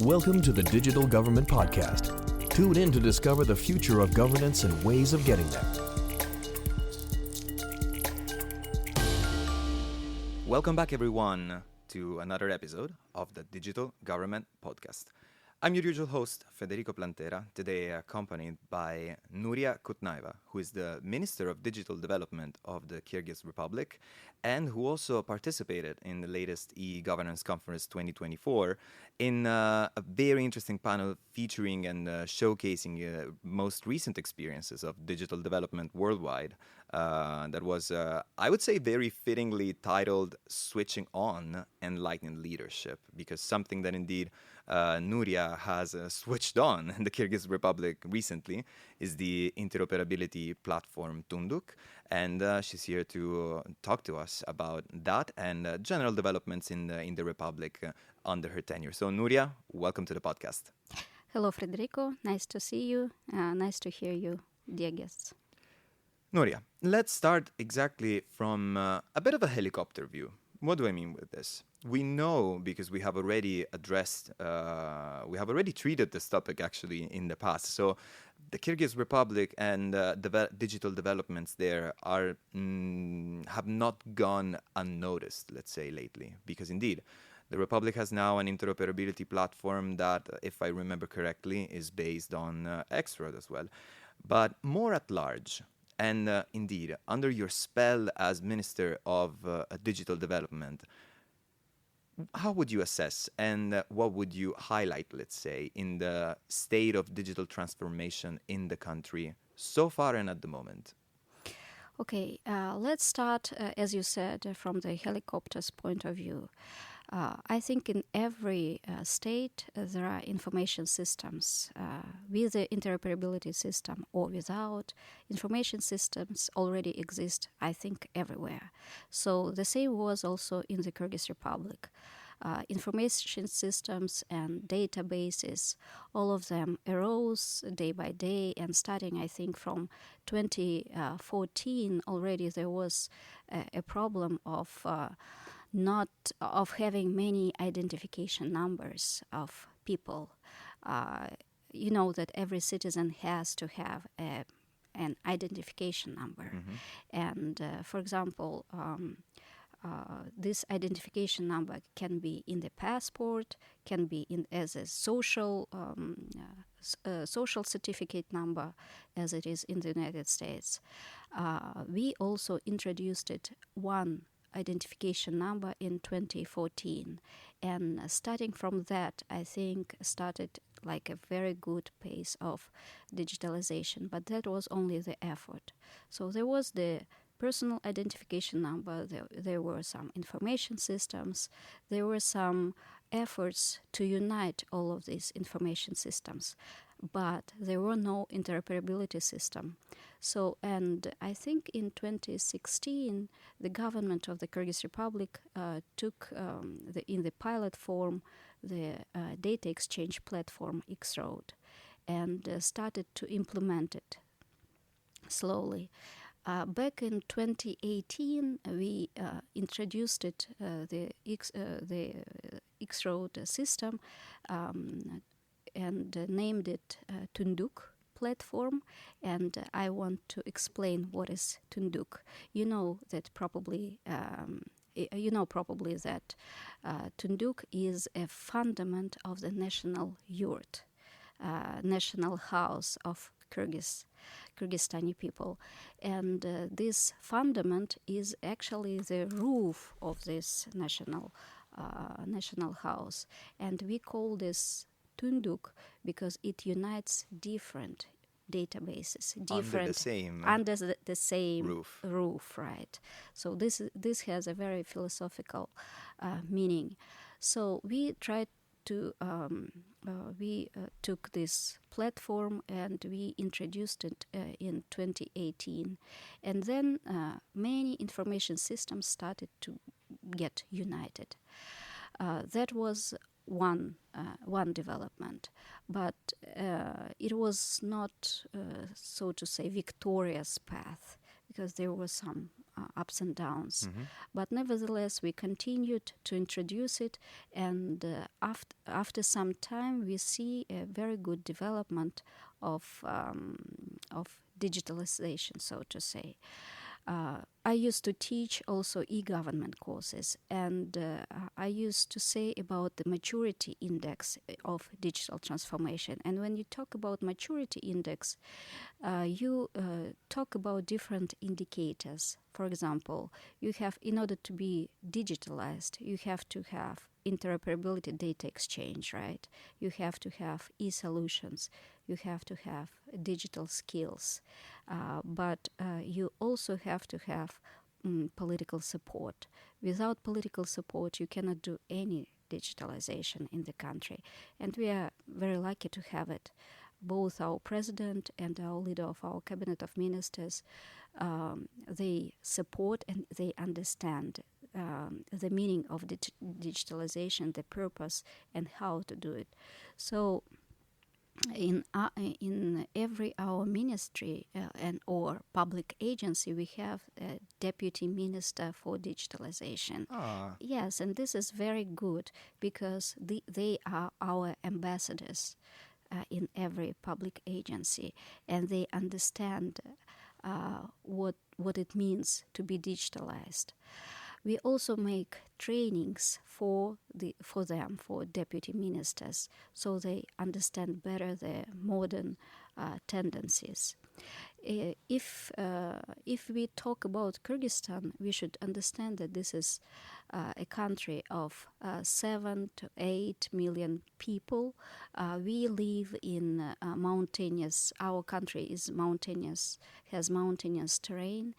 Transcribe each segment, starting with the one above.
Welcome to the Digital Government Podcast. Tune in to discover the future of governance and ways of getting there. Welcome back, everyone, to another episode of the Digital Government Podcast. I'm your usual host, Federico Plantera, today accompanied by Nuria Kutnaeva, who is the Minister of Digital Development of the Kyrgyz Republic and who also participated in the latest e-Governance Conference 2024 in a very interesting panel featuring and showcasing most recent experiences of digital development worldwide. That was, I would say, very fittingly titled Switching On Enlightened Leadership, because something that indeed Nuria has switched on in the Kyrgyz Republic recently is the interoperability platform Tunduk, and she's here to talk to us about that and general developments in the Republic under her tenure. So Nuria, welcome to the podcast. Hello, Federico. Nice to see you. Nice to hear you, dear guests. Nuria, let's start exactly from a bit of a helicopter view. What do I mean with this? We know, because we have already treated this topic actually in the past. So the Kyrgyz Republic and digital developments there have not gone unnoticed, let's say, lately. Because indeed, the Republic has now an interoperability platform that, if I remember correctly, is based on X-Road as well. But more at large, and indeed, under your spell as Minister of Digital Development, how would you assess and what would you highlight, let's say, in the state of digital transformation in the country so far and at the moment? Okay, let's start, as you said, from the helicopter's point of view. I think in every state there are information systems with the interoperability system or without. Information systems already exist, I think, everywhere. So the same was also in the Kyrgyz Republic. Information systems and databases, all of them arose day by day, and starting, I think, from 2014 already there was a problem of not of having many identification numbers of people. You know that every citizen has to have an identification number. Mm-hmm. And for example, this identification number can be in the passport, can be as a social certificate number, as it is in the United States. We also introduced one identification number in 2014, and starting from that, I think started like a very good pace of digitalization, but that was only the effort. So there was the personal identification number, there were some information systems, there were some efforts to unite all of these information systems, but there were no interoperability system. So, and I think in 2016, the government of the Kyrgyz Republic took in the pilot form the data exchange platform X-Road and started to implement it slowly. Back in 2018, we introduced the X-Road system and named it Tunduk platform. And I want to explain what is Tunduk. You know probably that Tunduk is a fundament of the national yurt, national house of Kyrgyzstani people, and this fundament is actually the roof of this national house, and we call this Tunduk because it unites different databases, under the same roof, right? So this has a very philosophical meaning. So we tried to we took this platform and we introduced it in 2018, and then many information systems started to get united. That was one development, but it was not, so to say, victorious path, because there were some ups and downs. But nevertheless, we continued to introduce it, and after some time, we see a very good development of digitalization, so to say. I used to teach also e-government courses, and I used to say about the maturity index of digital transformation. And when you talk about maturity index, you talk about different indicators. For example, you have, in order to be digitalized, you have to have interoperability data exchange, right? You have to have e-solutions. You have to have digital skills. But you also have to have political support. Without political support, you cannot do any digitalization in the country. And we are very lucky to have it. Both our president and our leader of our cabinet of ministers, they support and they understand the meaning of digitalization, the purpose, and how to do it. So in every our ministry and or public agency, we have a deputy minister for digitalization. Yes, and this is very good because they are our ambassadors in every public agency, and they understand what it means to be digitalized. We also make trainings for them, for deputy ministers, so they understand better the modern tendencies. If we talk about Kyrgyzstan, we should understand that this is a country of 7 to 8 million people. We live in mountainous. Our country is mountainous, has mountainous terrain.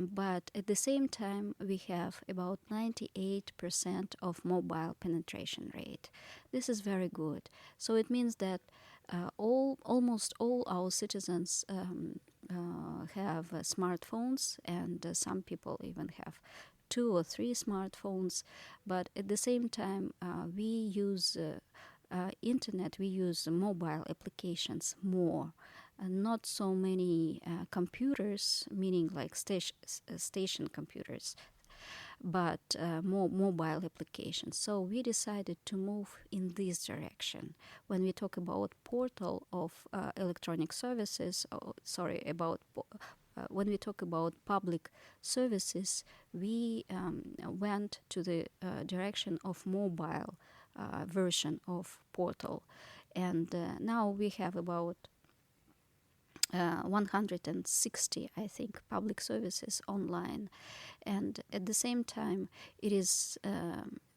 But at the same time, we have about 98% of mobile penetration rate. This is very good. So it means that almost all our citizens have smartphones, and some people even have 2 or 3 smartphones. But at the same time, we use internet, we use mobile applications more. Not so many computers, meaning like station computers, but more mobile applications. So we decided to move in this direction. When we talk about portal of electronic services, when we talk about public services, we went to the direction of mobile version of portal. And now we have about 160, I think, public services online. And at the same time, it is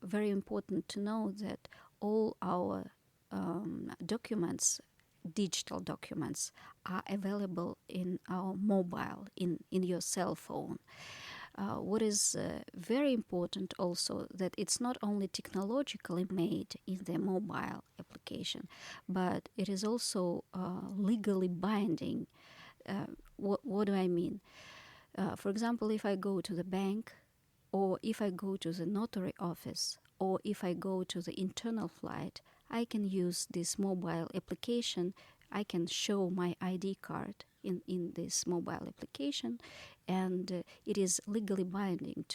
very important to know that all our documents, digital documents, are available in our mobile, in your cell phone. What is very important also, that it's not only technologically made in the mobile application, but it is also legally binding. What do I mean? For example, if I go to the bank, or if I go to the notary office, or if I go to the internal flight, I can use this mobile application. I can show my ID card in this mobile application, and it is legally binding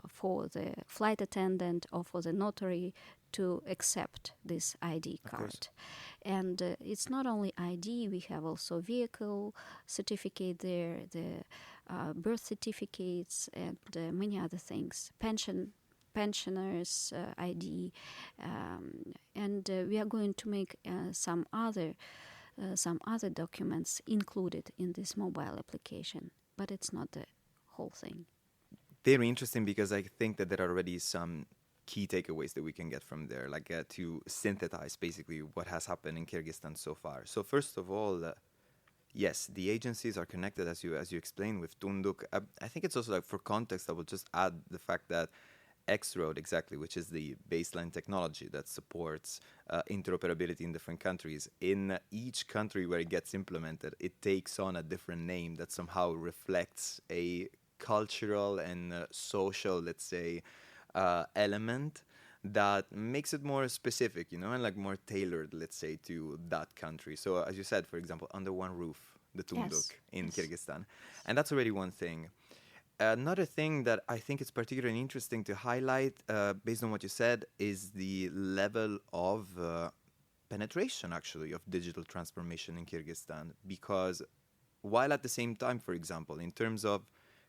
for the flight attendant or for the notary to accept this ID card. And it's not only ID, we have also vehicle certificate there, the birth certificates, and many other things, pensioners ID, and we are going to make some other documents included in this mobile application, but it's not the whole thing. Very interesting, because I think that there are already some key takeaways that we can get from there, like to synthesize basically what has happened in Kyrgyzstan so far. So first of all, yes, the agencies are connected, as you explained, with Tunduk. I think it's also, like, for context, I will just add the fact that X-Road, exactly, which is the baseline technology that supports interoperability in different countries. In each country where it gets implemented, it takes on a different name that somehow reflects a cultural and social, let's say, element that makes it more specific, and like more tailored, let's say, to that country. So as you said, for example, under one roof, the Tunduk in Kyrgyzstan. And that's already one thing. Another thing that I think is particularly interesting to highlight, based on what you said, is the level of penetration, actually, of digital transformation in Kyrgyzstan. Because while at the same time, for example, in terms of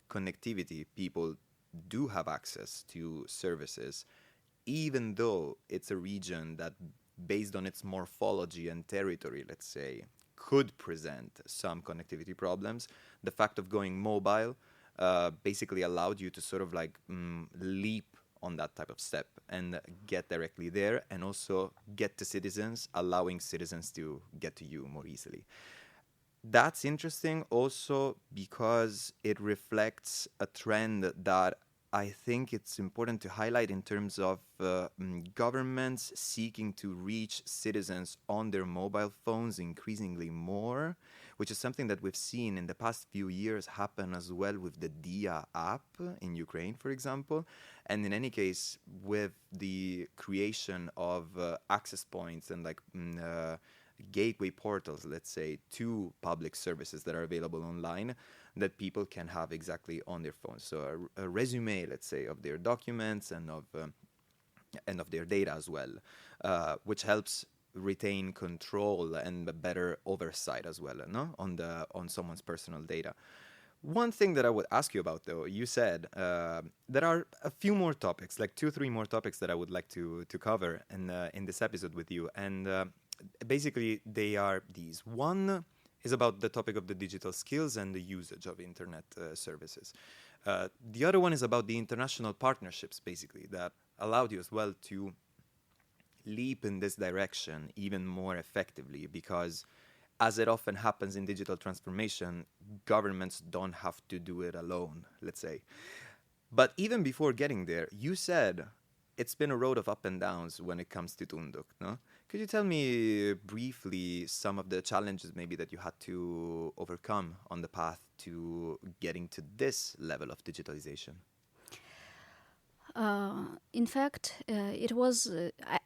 connectivity, people do have access to services, even though it's a region that, based on its morphology and territory, let's say, could present some connectivity problems, the fact of going mobile basically allowed you to sort of like leap on that type of step and get directly there, and also get to citizens, allowing citizens to get to you more easily. That's interesting also because it reflects a trend that I think it's important to highlight in terms of governments seeking to reach citizens on their mobile phones increasingly more, which is something that we've seen in the past few years happen as well with the DIA app in Ukraine, for example. And in any case, with the creation of access points and like gateway portals, let's say, to public services that are available online that people can have exactly on their phones. So a resume, let's say, of their documents and of their data as well, which helps retain control and a better oversight as well, no? On someone's personal data. One thing that I would ask you about, though, you said there are a few more topics, like 2-3 more topics that I would like to cover in this episode with you, and basically they are these. One is about the topic of the digital skills and the usage of internet services. The other one is about the international partnerships, basically, that allowed you as well to leap in this direction even more effectively, because as it often happens in digital transformation, governments don't have to do it alone, let's say. But even before getting there, you said it's been a road of up and downs when it comes to Tunduk, no? Could you tell me briefly some of the challenges maybe that you had to overcome on the path to getting to this level of digitalization? In fact, it was.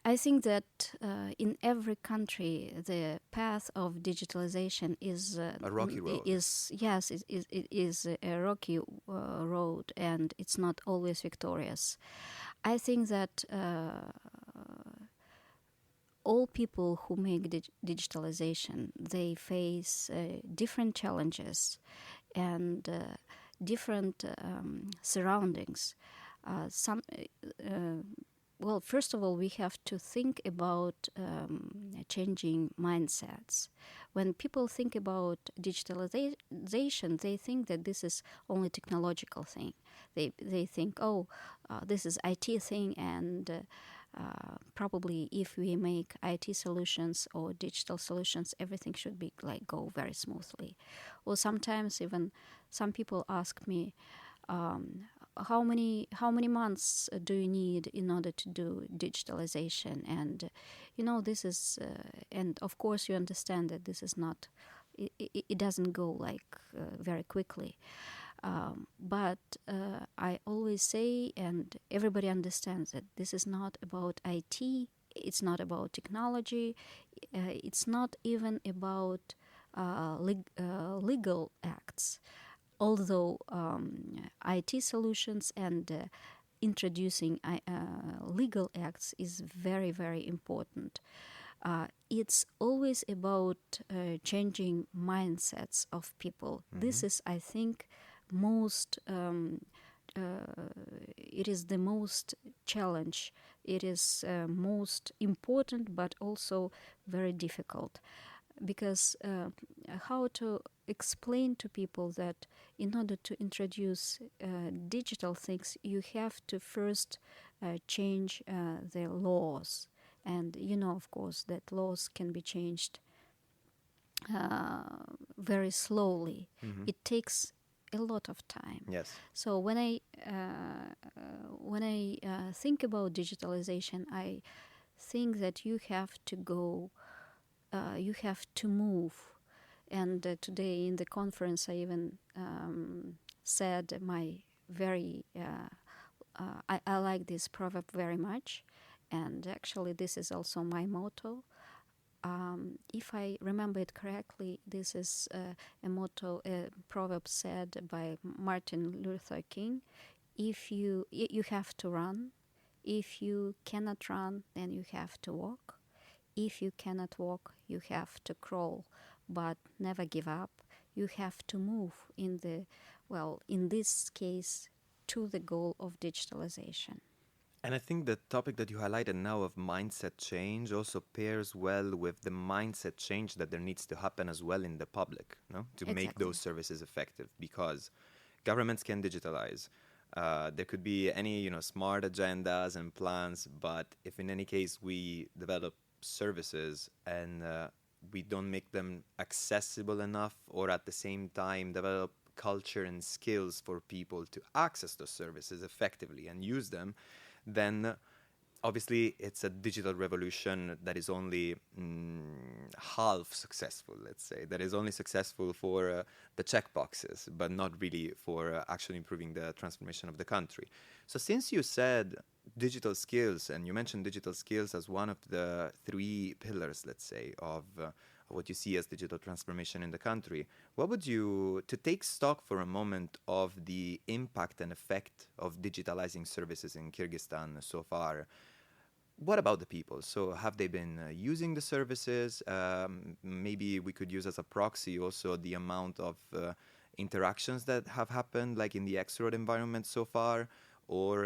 I think that in every country, the path of digitalization is A rocky road. It is a rocky road, and it's not always victorious. I think that all people who make digitalization, they face different challenges and different surroundings. Well, first of all, we have to think about changing mindsets. When people think about digitalization, they think that this is only technological thing. They think, this is IT thing, and probably if we make IT solutions or digital solutions, everything should be like go very smoothly. Or sometimes even some people ask me, how many months do you need in order to do digitalization? And this is and of course you understand that this is not, it doesn't go like very quickly, but I always say, and everybody understands, that this is not about IT, it's not about technology, it's not even about legal acts. Although IT solutions and introducing legal acts is very, very important. It's always about changing mindsets of people. Mm-hmm. This is, I think, it is the most challenge. It is most important, but also very difficult. Because how to explain to people that in order to introduce digital things, you have to first change the laws. And of course, that laws can be changed very slowly. Mm-hmm. It takes a lot of time. Yes. So when I think about digitalization, I think that you have to go. You have to move. And today in the conference, I even said my very, I like this proverb very much. And actually, this is also my motto. If I remember it correctly, this is a motto, a proverb said by Martin Luther King. If you have to run. If you cannot run, then you have to walk. If you cannot walk, you have to crawl, but never give up. You have to move in this case, to the goal of digitalization. And I think the topic that you highlighted now of mindset change also pairs well with the mindset change that there needs to happen as well in the public, no? To make Exactly. those services effective, because governments can digitalize. There could be any, smart agendas and plans, but if in any case we develop services and we don't make them accessible enough, or at the same time develop culture and skills for people to access those services effectively and use them, then obviously it's a digital revolution that is only half successful, let's say, that is only successful for the checkboxes, but not really for actually improving the transformation of the country. So since you said digital skills, and you mentioned digital skills as one of the three pillars, let's say, of what you see as digital transformation in the country, what would you, to take stock for a moment of the impact and effect of digitalizing services in Kyrgyzstan so far, what about the people? So have they been using the services? Maybe we could use as a proxy also the amount of interactions that have happened, like in the X-road environment so far, or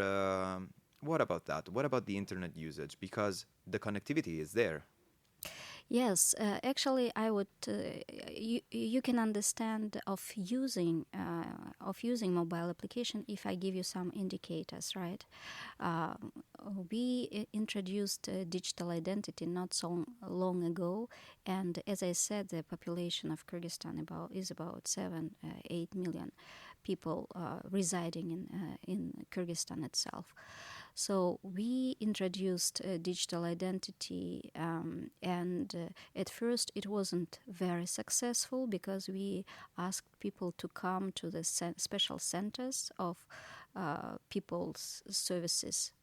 what about that? What about the internet usage? Because the connectivity is there. Yes, actually, I would. You can understand of using mobile application if I give you some indicators, right? Uh, we introduced digital identity not so long ago, and as I said, the population of Kyrgyzstan is about 7-8 million people residing in Kyrgyzstan itself. So we introduced digital identity, and at first it wasn't very successful because we asked people to come to the special centers of people's services,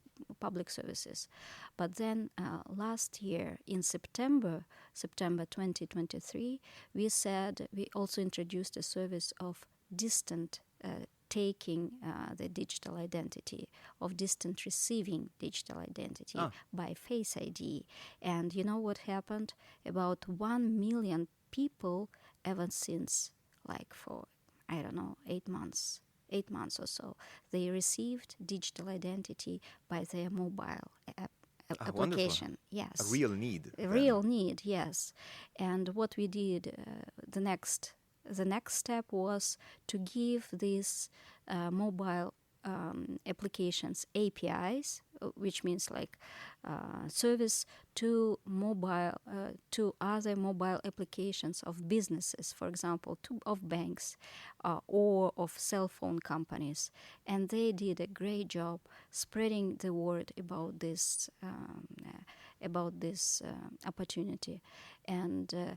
public services. But then last year in September 2023, we said we also introduced a service of distant taking the digital identity, of distant receiving digital identity by Face ID. And you know what happened? About 1 million people, ever since, like for, I don't know, 8 months or so, they received digital identity by their mobile application. Wonderful. Yes. A real need. A real need, yes. And what we did, the next step was to give these mobile applications APIs, which means like service to other mobile applications of businesses, for example, of banks or of cell phone companies. And they did a great job spreading the word about this opportunity. And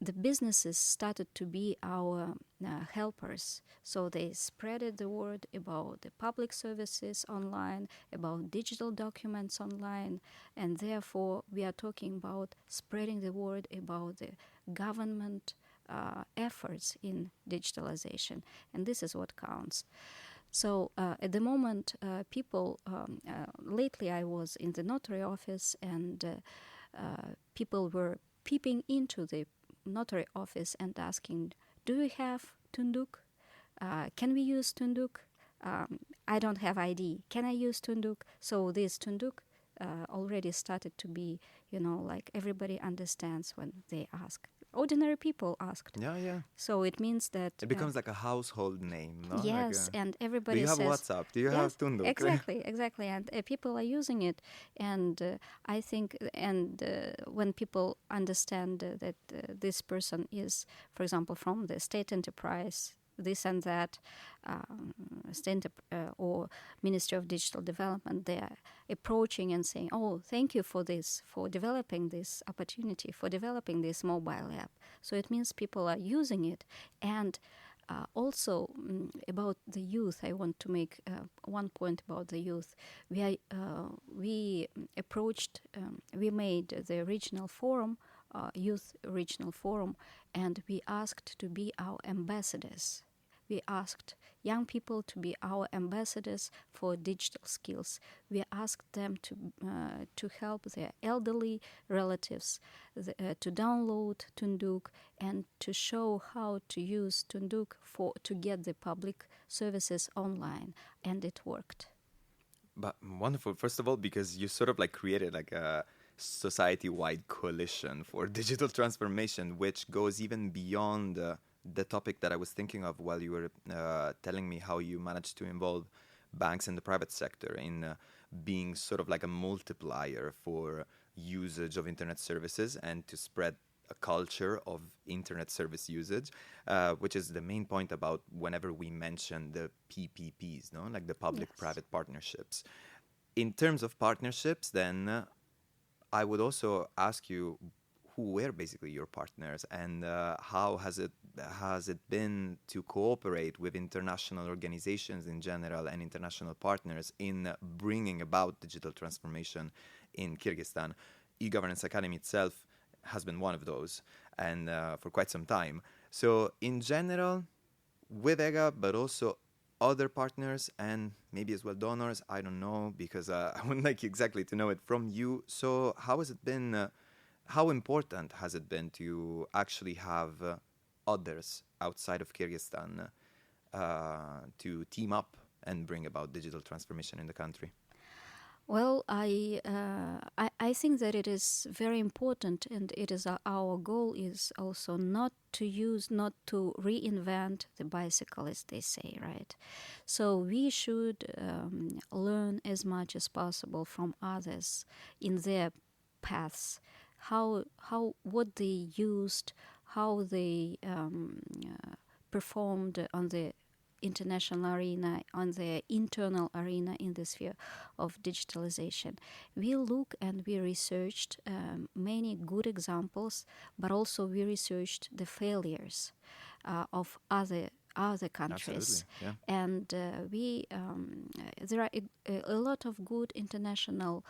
the businesses started to be our helpers. So they spreaded the word about the public services online, about digital documents online, and therefore we are talking about spreading the word about the government efforts in digitalization. And this is what counts. So at the moment, people, lately I was in the notary office, and people were peeping into the notary office and asking, do you have Tunduk? Can we use Tunduk? I don't have ID. Can I use Tunduk? So this Tunduk already started to be, like everybody understands when they ask. Ordinary people asked. Yeah. So it means that it becomes like a household name, no? Yes, and everybody do you have says, WhatsApp? Do you have Tunduk? Exactly, and people are using it, and I think, when people understand that this person is, for example, from the state enterprise, this and that, state or Ministry of Digital Development, they are approaching and saying, oh, thank you for this, for developing this opportunity, for developing this mobile app. So it means people are using it. And also about the youth, I want to make one point about the youth. We approached, we made the regional forum Youth Regional Forum, and we asked to be our ambassadors. We asked young people to be our ambassadors for digital skills. We asked them to help their elderly relatives to download Tunduk and to show how to use Tunduk to get the public services online, and it worked. But wonderful. First of all, because you sort of like created like a society-wide coalition for digital transformation, which goes even beyond the topic that I was thinking of while you were telling me how you managed to involve banks and the private sector in being sort of like a multiplier for usage of internet services and to spread a culture of internet service usage, which is the main point about whenever we mention the PPPs, no? Like the public-private partnerships. In terms of partnerships, then I would also ask you who were basically your partners and how has it been to cooperate with international organizations in general and international partners in bringing about digital transformation in Kyrgyzstan. E-Governance Academy itself has been one of those, and for quite some time. So in general, with EGA, but also other partners and maybe as well donors, I don't know, because I would like exactly to know it from you. So how has it been, how important has it been to actually have others outside of Kyrgyzstan to team up and bring about digital transformation in the country? Well, I think that it is very important, and it is our goal is also not to reinvent the bicycle, as they say, right? So we should learn as much as possible from others in their paths, what they used, how they performed on the international arena, on the internal arena in the sphere of digitalization. We look and we researched many good examples, but also we researched the failures of other countries. Absolutely, yeah. And there are a lot of good international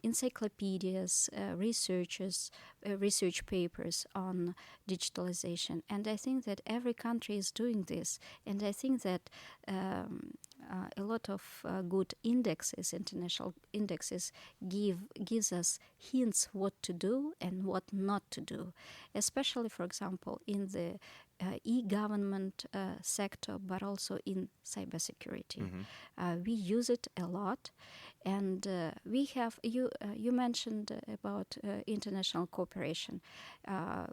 encyclopedias, research papers on digitalization. And I think that every country is doing this. And I think that a lot of good indexes, international indexes, gives us hints what to do and what not to do, especially, for example, in the e-government sector, but also in cybersecurity. Mm-hmm. We use it a lot, and we have. You mentioned about international cooperation. I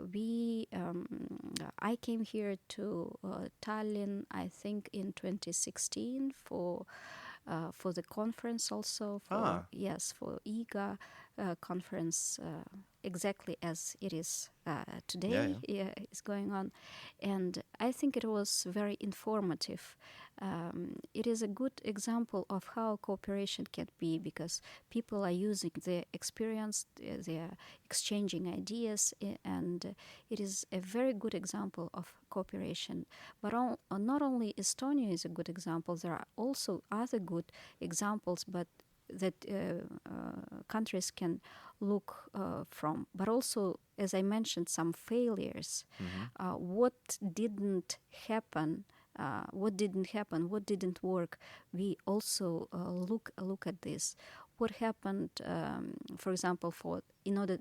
came here to Tallinn, I think, in 2016 for the conference also. For IGA conference. Exactly as it is today, is going on. And I think it was very informative. It is a good example of how cooperation can be, because people are using their experience, they're exchanging ideas, and it is a very good example of cooperation. But not only Estonia is a good example, there are also other good examples, but that countries can look from. But also, as I mentioned, some failures. Mm-hmm. What didn't happen? What didn't work? We also look at this. What happened, for example, in order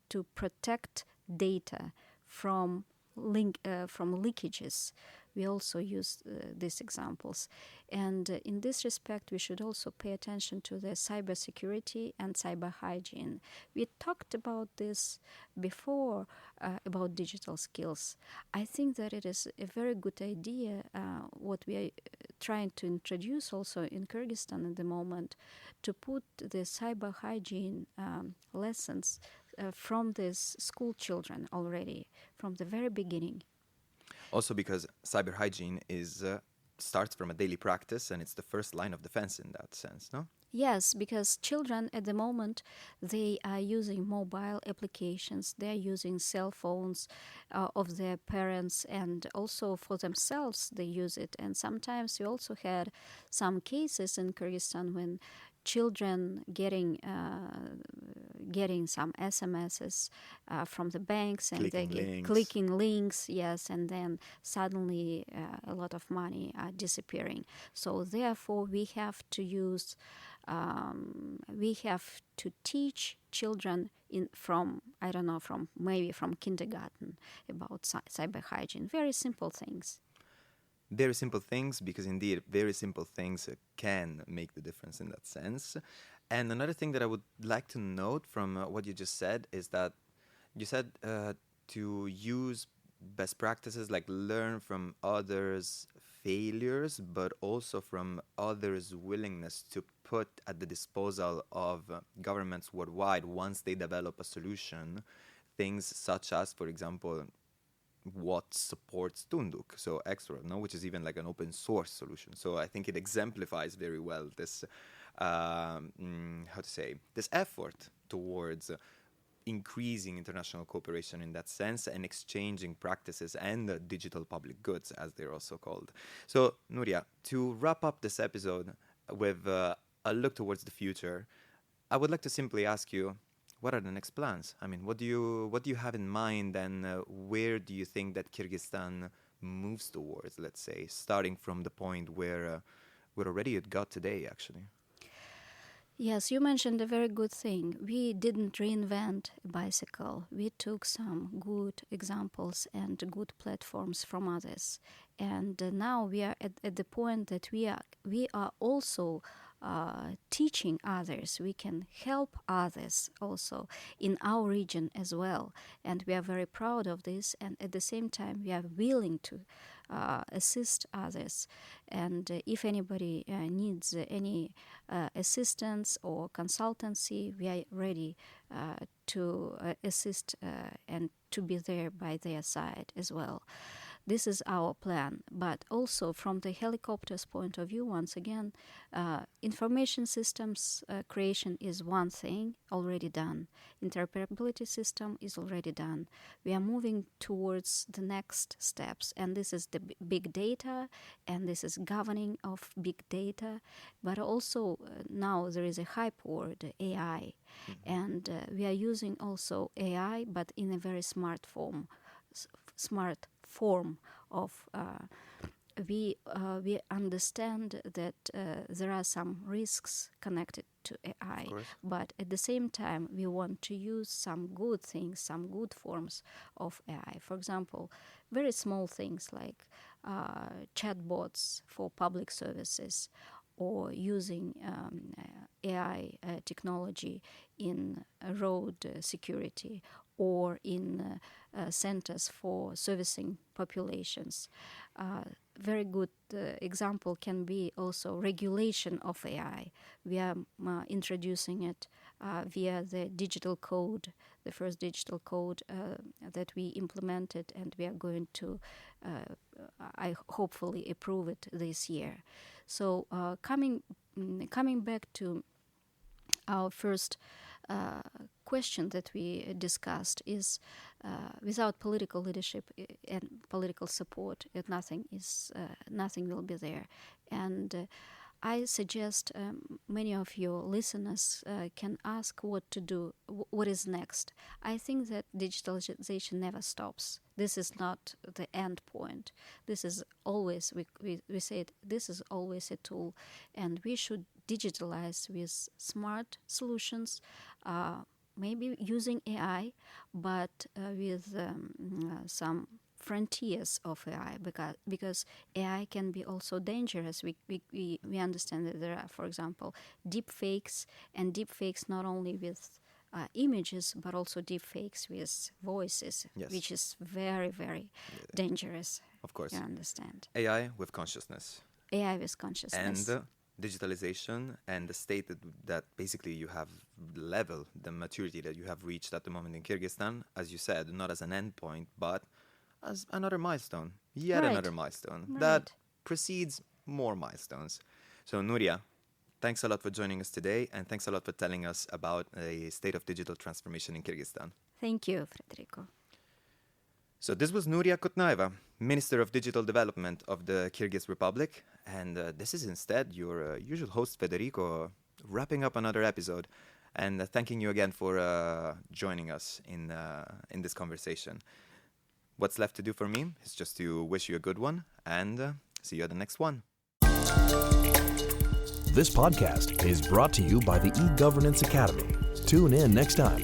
to protect data from leakages. We also use these examples. And in this respect, we should also pay attention to the cybersecurity and cyber hygiene. We talked about this before, about digital skills. I think that it is a very good idea, what we are trying to introduce also in Kyrgyzstan at the moment, to put the cyber hygiene lessons from these school children already, from the very beginning. Also because cyber hygiene starts from a daily practice, and it's the first line of defense in that sense, no? Yes, because children at the moment, they are using mobile applications, they're using cell phones of their parents, and also for themselves they use it. And sometimes we also had some cases in Kyrgyzstan when children getting some SMSs from the banks, and they get clicking links, yes, and then suddenly a lot of money are disappearing. So therefore, we have to teach children from kindergarten about cyber hygiene. Very simple things. Very simple things, because indeed, very simple things can make the difference in that sense. And another thing that I would like to note from what you just said is that you said to use best practices, like learn from others' failures, but also from others' willingness to put at the disposal of governments worldwide, once they develop a solution, things such as, for example, what supports Tunduk, so Extra, no, which is even like an open source solution. So I think it exemplifies very well this, this effort towards increasing international cooperation in that sense, and exchanging practices and digital public goods, as they're also called. So, Nuria, to wrap up this episode with a look towards the future, I would like to simply ask you, what are the next plans? I mean, what do you have in mind, and where do you think that Kyrgyzstan moves towards, let's say, starting from the point where already it got today, actually? Yes, you mentioned a very good thing. We didn't reinvent a bicycle. We took some good examples and good platforms from others. And now we are at the point that we are also teaching others. We can help others also in our region as well. And we are very proud of this. And at the same time, we are willing to assist others. And if anybody needs any assistance or consultancy, we are ready to assist and to be there by their side as well. This is our plan. But also from the helicopter's point of view, once again, information systems creation is one thing already done. Interoperability system is already done. We are moving towards the next steps, and this is the big data, and this is governing of big data. But also now there is a hype word, AI, and we are using also AI, but in a very smart form of we understand that there are some risks connected to AI, but at the same time we want to use some good things, some good forms of AI. For example, very small things like chatbots for public services, or using AI technology in road security, or in centers for servicing populations. Very good example can be also regulation of AI. We are introducing it via the digital code, the first digital code that we implemented, and we are going to I hopefully approve it this year. So coming back to our first question that we discussed is without political leadership and political support, nothing will be there. And I suggest many of your listeners can ask what to do, what is next. I think that digitalization never stops. This is not the end point. This is always, we said, this is always a tool, and we should digitalize with smart solutions, maybe using AI, but with some frontiers of AI, because AI can be also dangerous. We understand that there are, for example, deep fakes, and deep fakes not only with images, but also deep fakes with voices, yes, which is very, very dangerous. Of course. You understand. AI with consciousness. AI with consciousness. And digitalization and the state that basically you have the maturity that you have reached at the moment in Kyrgyzstan, as you said, not as an endpoint, but as another milestone, another milestone that precedes more milestones. So Nuria, thanks a lot for joining us today, and thanks a lot for telling us about the state of digital transformation in Kyrgyzstan. Thank you, Federico. So this was Nuria Kutnaeva, Minister of Digital Development of the Kyrgyz Republic, and this is instead your usual host, Federico, wrapping up another episode and thanking you again for joining us in this conversation. What's left to do for me is just to wish you a good one and see you at the next one. This podcast is brought to you by the eGovernance Academy. Tune in next time.